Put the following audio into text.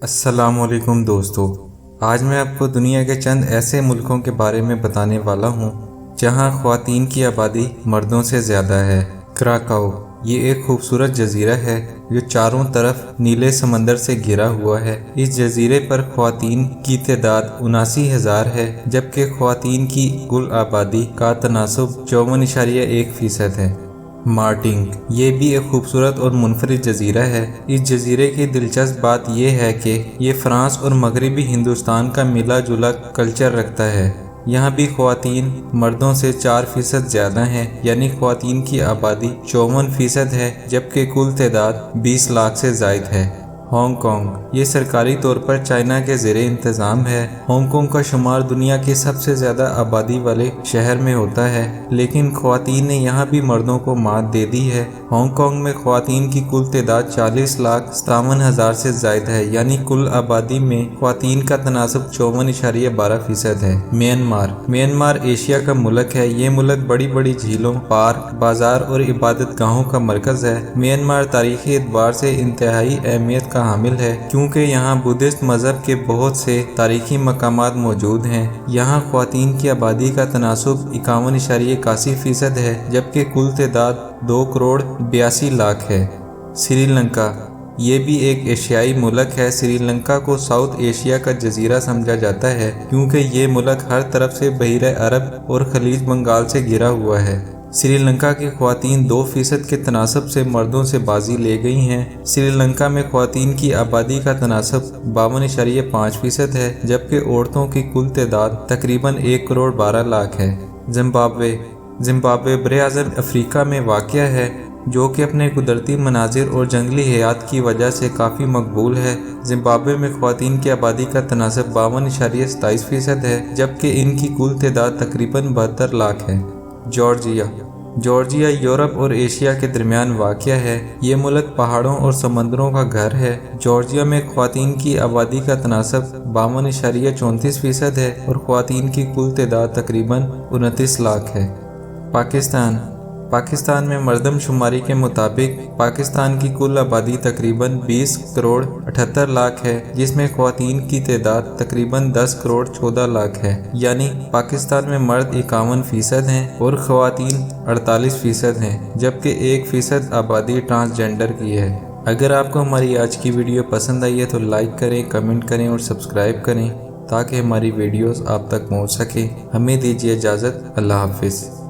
السلام علیکم دوستو، آج میں آپ کو دنیا کے چند ایسے ملکوں کے بارے میں بتانے والا ہوں جہاں خواتین کی آبادی مردوں سے زیادہ ہے۔ کراکاؤ یہ ایک خوبصورت جزیرہ ہے جو چاروں طرف نیلے سمندر سے گھرا ہوا ہے۔ اس جزیرے پر خواتین کی تعداد 79,000 ہے، جبکہ خواتین کی کل آبادی کا تناسب 54.1% ہے۔ مارٹنک یہ بھی ایک خوبصورت اور منفرد جزیرہ ہے۔ اس جزیرے کی دلچسپ بات یہ ہے کہ یہ فرانس اور مغربی ہندوستان کا ملا جلا کلچر رکھتا ہے۔ یہاں بھی خواتین مردوں سے 4% زیادہ ہیں، یعنی خواتین کی آبادی 54% ہے، جبکہ کل تعداد 20 لاکھ سے زائد ہے۔ ہانگ کانگ یہ سرکاری طور پر چائنا کے زیر انتظام ہے۔ ہانگ کانگ کا شمار دنیا کے سب سے زیادہ آبادی والے شہر میں ہوتا ہے، لیکن خواتین نے یہاں بھی مردوں کو مات دے دی ہے۔ ہانگ کانگ میں خواتین کی کل تعداد 40,57,000 سے زائد ہے، یعنی کل آبادی میں خواتین کا تناسب 54.12% ہے۔ میانمار ایشیا کا ملک ہے۔ یہ ملک بڑی بڑی جھیلوں، پارک، بازار اور عبادت گاہوں کا مرکز ہے۔ میانمار تاریخی اعتبار سے انتہائی اہمیت کا حامل ہے، کیونکہ یہاں بدھسٹ مذہب کے بہت سے تاریخی مقامات موجود ہیں۔ یہاں خواتین کی آبادی کا تناسب 51.81% ہے، جبکہ کل تعداد 2,82,00,000 ہے۔ سری لنکا یہ بھی ایک ایشیائی ملک ہے۔ سری لنکا کو ساؤتھ ایشیا کا جزیرہ سمجھا جاتا ہے، کیونکہ یہ ملک ہر طرف سے بحیرہ عرب اور خلیج بنگال سے گھرا ہوا ہے۔ سری لنکا کی خواتین 2% کے تناسب سے مردوں سے بازی لے گئی ہیں۔ سری لنکا میں خواتین کی آبادی کا تناسب 52.5% ہے، جبکہ عورتوں کی کل تعداد تقریباً 1,12,00,000 ہے۔ زمبابوے براعظم افریقہ میں واقع ہے، جو کہ اپنے قدرتی مناظر اور جنگلی حیات کی وجہ سے کافی مقبول ہے۔ زمبابوے میں خواتین کی آبادی کا تناسب 52.27% ہے، جبکہ ان کی کل تعداد تقریباً 72 لاکھ ہے۔ جارجیا یورپ اور ایشیا کے درمیان واقع ہے۔ یہ ملک پہاڑوں اور سمندروں کا گھر ہے۔ جارجیا میں خواتین کی آبادی کا تناسب 52.34% ہے اور خواتین کی کل تعداد تقریباً 29 لاکھ ہے۔ پاکستان میں مردم شماری کے مطابق پاکستان کی کل آبادی تقریباً 20,78,00,000 ہے، جس میں خواتین کی تعداد تقریباً 10,14,00,000 ہے، یعنی پاکستان میں مرد 51% ہیں اور خواتین 48% ہیں، جبکہ 1% آبادی ٹرانسجنڈر کی ہے۔ اگر آپ کو ہماری آج کی ویڈیو پسند آئی ہے تو لائک کریں، کمنٹ کریں اور سبسکرائب کریں تاکہ ہماری ویڈیوز آپ تک پہنچ سکیں۔ ہمیں دیجیے اجازت۔ اللہ حافظ۔